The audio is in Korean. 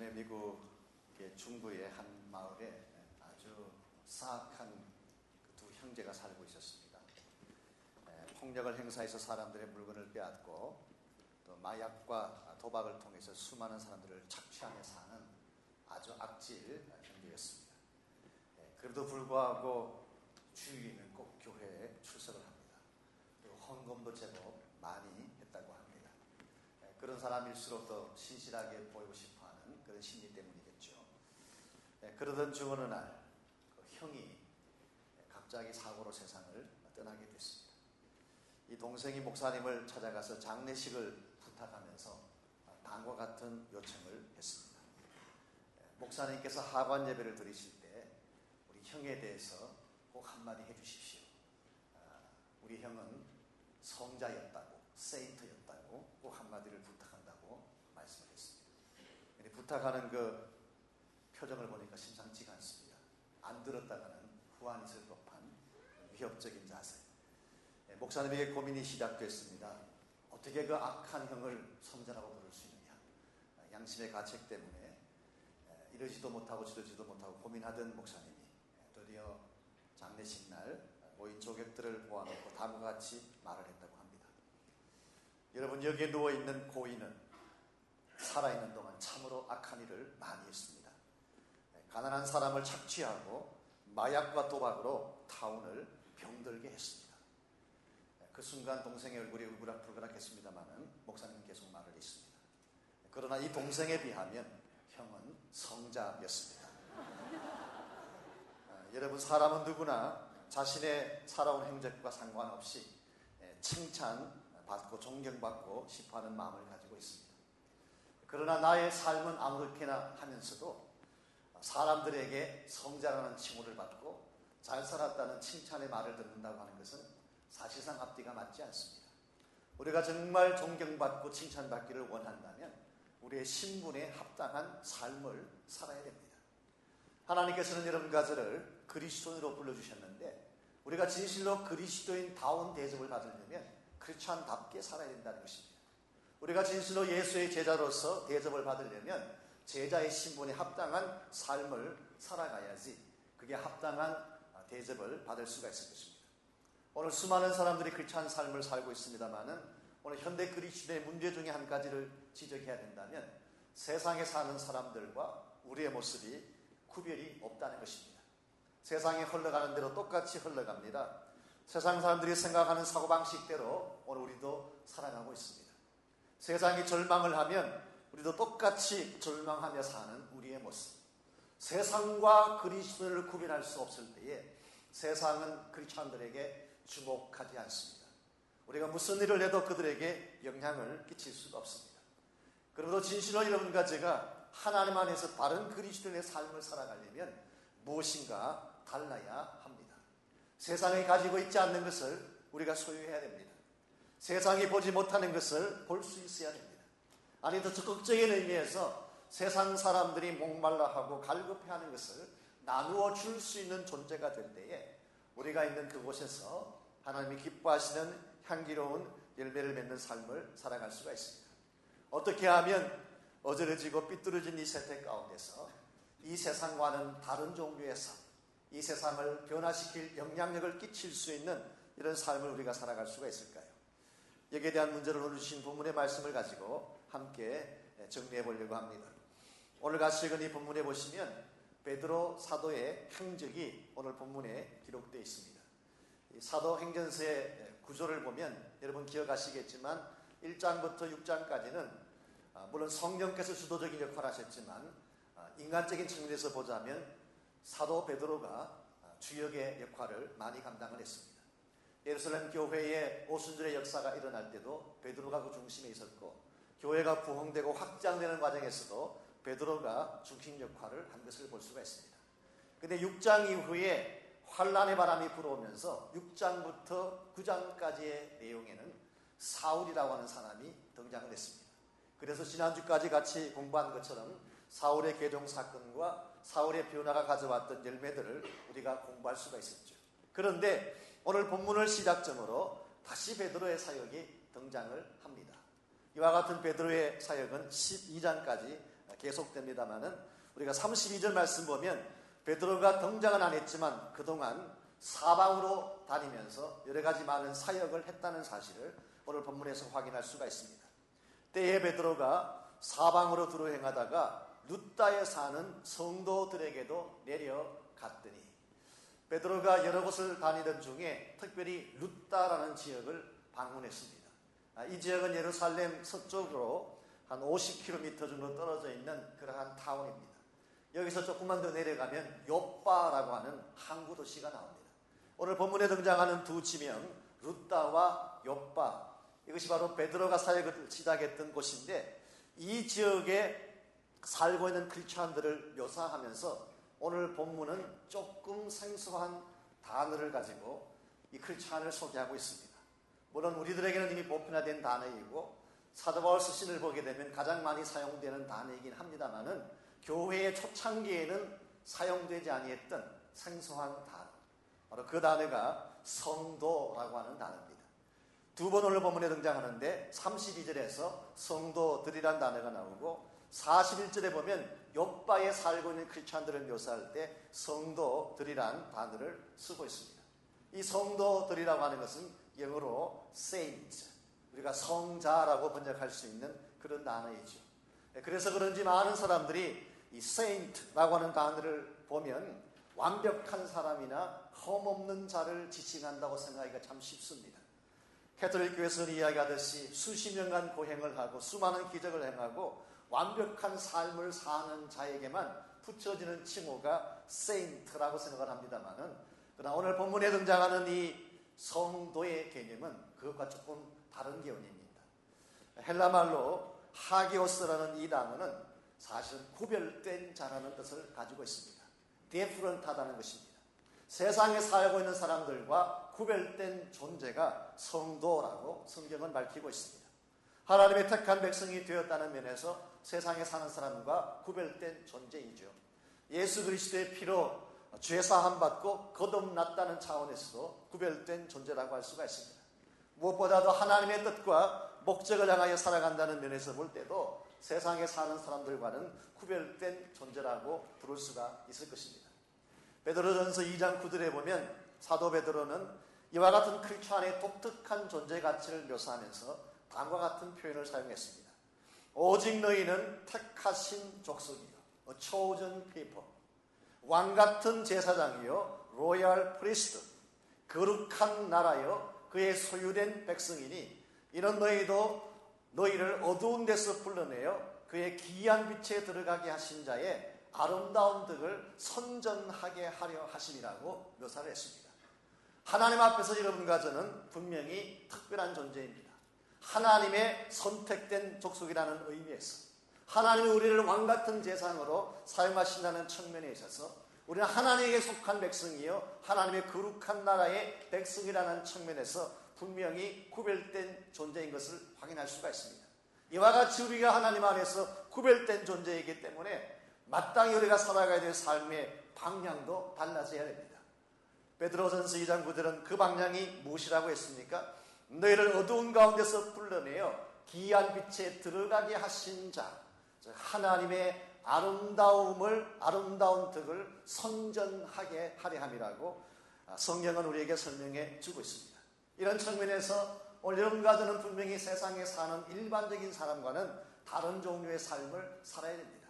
예전에 미국의 중부의 한 마을에 아주 사악한 두 형제가 살고 있었습니다. 폭력을 행사해서 사람들의 물건을 빼앗고 또 마약과 도박을 통해서 수많은 사람들을 착취하며 사는 아주 악질 형제였습니다. 그래도 불구하고 주일에는 꼭 교회에 출석을 합니다. 또 헌금도 제법 많이 했다고 합니다. 그런 사람일수록 더 신실하게 보이고 싶어하는 그런 심리 때문이겠죠. 그러던 중 어느 날 그 형이 갑자기 사고로 세상을 떠나게 됐습니다. 이 동생이 목사님을 찾아가서 장례식을 부탁하면서 다음과 같은 요청을 했습니다. 목사님께서 하관 예배를 드리실 때 우리 형에 대해서 꼭 한마디 해주십시오. 우리 형은 성자였다고, 세인트였다고 꼭 한마디를 부탁한다고 말씀을 했습니다. 근데 부탁하는 그 표정을 보니까 심상치가 않습니다. 안 들었다가는 후환이 있을 법한 위협적인 자세. 목사님에게 고민이 시작됐습니다. 어떻게 그 악한 형을 성자라고 부를 수 있느냐. 양심의 가책 때문에 이러지도 못하고 저러지도 못하고 고민하던 목사님이 드디어 장례식 날 모인 조객들을 모아놓고 다음과 같이 말을 했다고 합니다. 여러분, 여기에 누워있는 고인은 살아있는 동안 참으로 악한 일을 많이 했습니다. 가난한 사람을 착취하고 마약과 도박으로 타운을 병들게 했습니다. 그 순간 동생의 얼굴이 울그락불그락했습니다마는 목사님은 계속 말을 했습니다. 그러나 이 동생에 비하면 형은 성자였습니다. 여러분, 사람은 누구나 자신의 살아온 행적과 상관없이 칭찬받고 존경받고 싶어하는 마음을 가지고 있습니다. 그러나 나의 삶은 아무렇게나 하면서도 사람들에게 성자라는 칭호를 받고 잘 살았다는 칭찬의 말을 듣는다고 하는 것은 사실상 앞뒤가 맞지 않습니다. 우리가 정말 존경받고 칭찬받기를 원한다면 우리의 신분에 합당한 삶을 살아야 됩니다. 하나님께서는 여러분과 저를 그리스도인으로 불러주셨는데 우리가 진실로 그리스도인다운 대접을 받으려면 크리스찬답게 살아야 된다는 것입니다. 우리가 진실로 예수의 제자로서 대접을 받으려면 제자의 신분에 합당한 삶을 살아가야지 그게 합당한 대접을 받을 수가 있을 것입니다. 오늘 수많은 사람들이 크리스찬 삶을 살고 있습니다만은 오늘 현대 그리스도인의 문제 중에 한 가지를 지적해야 된다면 세상에 사는 사람들과 우리의 모습이 구별이 없다는 것입니다. 세상이 흘러가는 대로 똑같이 흘러갑니다. 세상 사람들이 생각하는 사고방식대로 오늘 우리도 살아가고 있습니다. 세상이 절망을 하면 우리도 똑같이 절망하며 사는 우리의 모습. 세상과 그리스도를 구별할 수 없을 때에 세상은 크리스찬들에게 주목하지 않습니다. 우리가 무슨 일을 해도 그들에게 영향을 끼칠 수가 없습니다. 그러므로 진실로 여러분과 제가 하나님 안에서 바른 그리스도인의 삶을 살아가려면 무엇인가 달라야 합니다. 세상이 가지고 있지 않는 것을 우리가 소유해야 됩니다. 세상이 보지 못하는 것을 볼 수 있어야 됩니다. 아니, 더 적극적인 의미에서 세상 사람들이 목말라하고 갈급해하는 것을 나누어 줄 수 있는 존재가 될 때에 우리가 있는 그곳에서 하나님이 기뻐하시는 향기로운 열매를 맺는 삶을 살아갈 수가 있습니다. 어떻게 하면 어지러지고 삐뚤어진 이 세대 가운데서 이 세상과는 다른 종류의 삶, 이 세상을 변화시킬 영향력을 끼칠 수 있는 이런 삶을 우리가 살아갈 수가 있을까요? 여기에 대한 문제를 오늘 주신 본문의 말씀을 가지고 함께 정리해 보려고 합니다. 오늘 같이 읽은 이 본문에 보시면 베드로 사도의 행적이 오늘 본문에 기록되어 있습니다. 이 사도행전서의 구조를 보면 여러분 기억하시겠지만 1장부터 6장까지는 물론 성령께서 주도적인 역할을 하셨지만 인간적인 측면에서 보자면 사도 베드로가 주역의 역할을 많이 감당을 했습니다. 예루살렘 교회의 오순절의 역사가 일어날 때도 베드로가 그 중심에 있었고 교회가 부흥되고 확장되는 과정에서도 베드로가 중심 역할을 한 것을 볼 수가 있습니다. 그런데 6장 이후에 환란의 바람이 불어오면서 6장부터 9장까지의 내용에는 사울이라고 하는 사람이 등장을 했습니다. 그래서 지난주까지 같이 공부한 것처럼 사울의 개종 사건과 사울의 변화가 가져왔던 열매들을 우리가 공부할 수가 있었죠. 그런데 오늘 본문을 시작점으로 다시 베드로의 사역이 등장을 합니다. 이와 같은 베드로의 사역은 12장까지 계속됩니다마는 우리가 32절 말씀 보면 베드로가 등장은 안 했지만 그동안 사방으로 다니면서 여러 가지 많은 사역을 했다는 사실을 오늘 본문에서 확인할 수가 있습니다. 때에 베드로가 사방으로 두루 행하다가 룻다에 사는 성도들에게도 내려갔더니 베드로가 여러 곳을 다니던 중에 특별히 룻다라는 지역을 방문했습니다. 이 지역은 예루살렘 서쪽으로 한 50km 정도 떨어져 있는 그러한 타운입니다. 여기서 조금만 더 내려가면 욥바라고 하는 항구 도시가 나옵니다. 오늘 본문에 등장하는 두 지명 룻다와 욥바, 이것이 바로 베드로가 사역을 시작했던 곳인데 이 지역에 살고 있는 크리스찬들을 묘사하면서 오늘 본문은 조금 생소한 단어를 가지고 이 크리스찬을 소개하고 있습니다. 물론 우리들에게는 이미 보편화된 단어이고 사도 바울 서신을 보게 되면 가장 많이 사용되는 단어이긴 합니다만은 교회의 초창기에는 사용되지 아니했던 생소한 단어, 바로 그 단어가 성도라고 하는 단어입니다. 두 번 오늘 본문에 등장하는데 32절에서 성도들이란 단어가 나오고 41절에 보면 욥바에 살고 있는 크리스찬들을 묘사할 때 성도들이란 단어를 쓰고 있습니다. 이 성도들이라고 하는 것은 영어로 saints, 우리가 성자라고 번역할 수 있는 그런 단어이죠. 그래서 그런지 많은 사람들이 이 saint라고 하는 단어를 보면 완벽한 사람이나 흠없는 자를 지칭한다고 생각하기가 참 쉽습니다. 캐톨릭 교회에서는 이야기하듯이 수십 년간 고행을 하고 수많은 기적을 행하고 완벽한 삶을 사는 자에게만 붙여지는 칭호가 세인트라고 생각을 합니다만은, 그러나 오늘 본문에 등장하는 이 성도의 개념은 그것과 조금 다른 개념입니다. 헬라말로 하기오스라는 이 단어는 사실은 구별된 자라는 뜻을 가지고 있습니다. 디프런트하다는 것입니다. 세상에 살고 있는 사람들과 구별된 존재가 성도라고 성경은 밝히고 있습니다. 하나님의 택한 백성이 되었다는 면에서 세상에 사는 사람과 구별된 존재이죠. 예수 그리스도의 피로 죄사함 받고 거듭났다는 차원에서도 구별된 존재라고 할 수가 있습니다. 무엇보다도 하나님의 뜻과 목적을 향하여 살아간다는 면에서 볼 때도 세상에 사는 사람들과는 구별된 존재라고 부를 수가 있을 것입니다. 베드로전서 2장 9절에 보면 사도 베드로는 이와 같은 크리스찬의 독특한 존재 가치를 묘사하면서 다음과 같은 표현을 사용했습니다. 오직 너희는 택하신 족속이요, a chosen people, 왕같은 제사장이요, royal priest, 거룩한 나라요, 그의 소유된 백성이니 이런 너희도 너희를 어두운 데서 불러내어 그의 기이한 빛에 들어가게 하신 자의 아름다운 덕을 선전하게 하려 하심이라고 묘사를 했습니다. 하나님 앞에서 여러분과 저는 분명히 특별한 존재입니다. 하나님의 선택된 족속이라는 의미에서 하나님이 우리를 왕같은 제사장으로 사용하신다는 측면에 있어서 우리는 하나님에게 속한 백성이요 하나님의 거룩한 나라의 백성이라는 측면에서 분명히 구별된 존재인 것을 확인할 수가 있습니다. 이와 같이 우리가 하나님 안에서 구별된 존재이기 때문에 마땅히 우리가 살아가야 될 삶의 방향도 달라져야 됩니다. 베드로전서 2장 9절은 그 방향이 무엇이라고 했습니까? 너희를 어두운 가운데서 불러내어 기이한 빛에 들어가게 하신 자, 하나님의 아름다운 덕을 선전하게 하려 함이라고 성경은 우리에게 설명해 주고 있습니다. 이런 측면에서 오늘 여러분과 저는 분명히 세상에 사는 일반적인 사람과는 다른 종류의 삶을 살아야 됩니다.